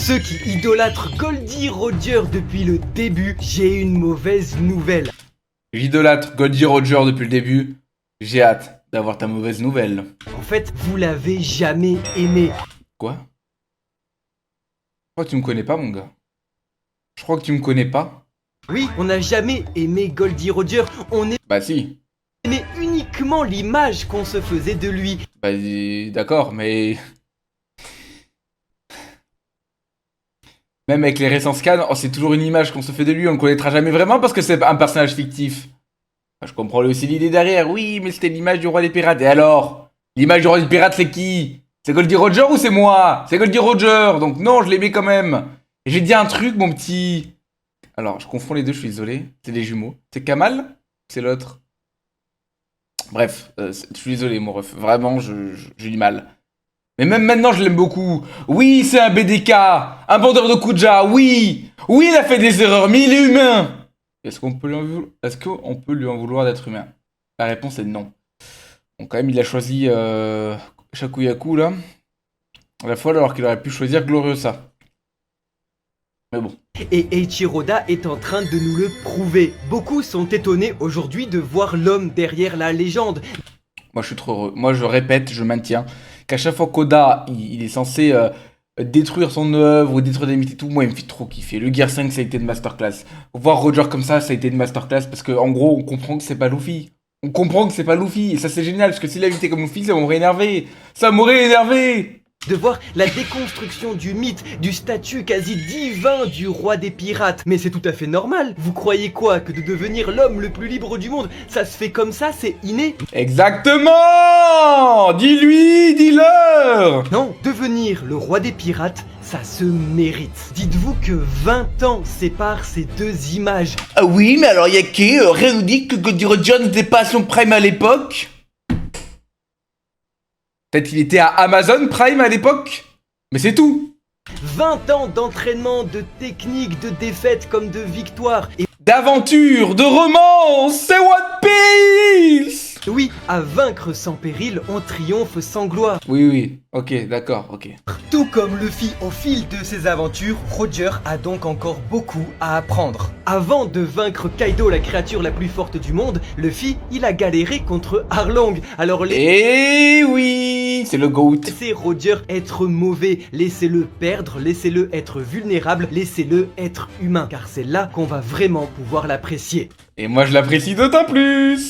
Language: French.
Ceux qui idolâtrent Goldie Roger depuis le début, j'ai une mauvaise nouvelle. J'idolâtre Goldie Roger depuis le début. J'ai hâte d'avoir ta mauvaise nouvelle. En fait, vous l'avez jamais aimé. Quoi? Je crois que tu me connais pas, mon gars. Je crois que tu me connais pas. Oui, on n'a jamais aimé Goldie Roger, on Bah si. aimait uniquement l'image qu'on se faisait de lui. Bah d'accord, mais... Même avec les récents scans, oh, c'est toujours une image qu'on se fait de lui, on le connaîtra jamais vraiment parce que c'est un personnage fictif. Je comprends aussi l'idée derrière, oui, mais c'était l'image du roi des pirates. Et alors? L'image du roi des pirates, c'est qui? C'est Goldie Roger ou c'est moi? C'est Goldie Roger, donc non, je l'aimais quand même. Et j'ai dit un truc, mon petit... Alors, je confonds les deux, je suis désolé. C'est des jumeaux. C'est Kamal? C'est l'autre. Bref, je suis désolé, mon ref. Vraiment, j'ai du mal. Mais même maintenant, je l'aime beaucoup. Oui, c'est un BDK, un bandeur de Kuja, oui. Oui, il a fait des erreurs, mais il est humain. Est-ce qu'on peut lui en vouloir d'être humain? La réponse est non. Bon, quand même, il a choisi Shakuyaku, là. À la fois, alors qu'il aurait pu choisir Gloriosa. Mais bon. Et Eiichiroda est en train de nous le prouver. Beaucoup sont étonnés aujourd'hui de voir l'homme derrière la légende. Moi, je suis trop heureux. Moi, je répète, je maintiens qu'à chaque fois qu'Oda, il est censé détruire son œuvre ou détruire des mythes et tout, moi, il me fait trop kiffer. Le Gear 5, ça a été une masterclass. Voir Roger comme ça a été une masterclass parce qu'en gros, on comprend que c'est pas Luffy. On comprend que c'est pas Luffy. Et ça, c'est génial parce que s'il avait été comme Luffy, ça m'aurait énervé. Ça m'aurait énervé. De voir la déconstruction du mythe, du statut quasi divin du roi des pirates. Mais c'est tout à fait normal. Vous croyez quoi? Que de devenir l'homme le plus libre du monde, ça se fait comme ça, c'est inné? Exactement. Dis-lui, dis-leur. Non, devenir le roi des pirates, ça se mérite. Dites-vous que 20 ans séparent ces deux images. Ah oui, mais alors Yake, rien nous dit que Goldie Roger n'était pas à son prime à l'époque. Peut-être qu'il était à Amazon Prime à l'époque. Mais c'est tout. 20 ans d'entraînement, de technique, de défaite comme de victoire. Et D'aventure, de romance, c'est One Piece. oui, à vaincre sans péril, on triomphe sans gloire. Oui, ok, d'accord, ok. Tout comme Luffy au fil de ses aventures, Roger a donc encore beaucoup à apprendre. Avant de vaincre Kaido, la créature la plus forte du monde, Luffy, il a galéré contre Arlong. Alors Eh oui, c'est le GOAT. laissez Roger être mauvais, laissez-le perdre, laissez-le être vulnérable, laissez-le être humain. Car c'est là qu'on va vraiment pouvoir l'apprécier. Et moi je l'apprécie d'autant plus.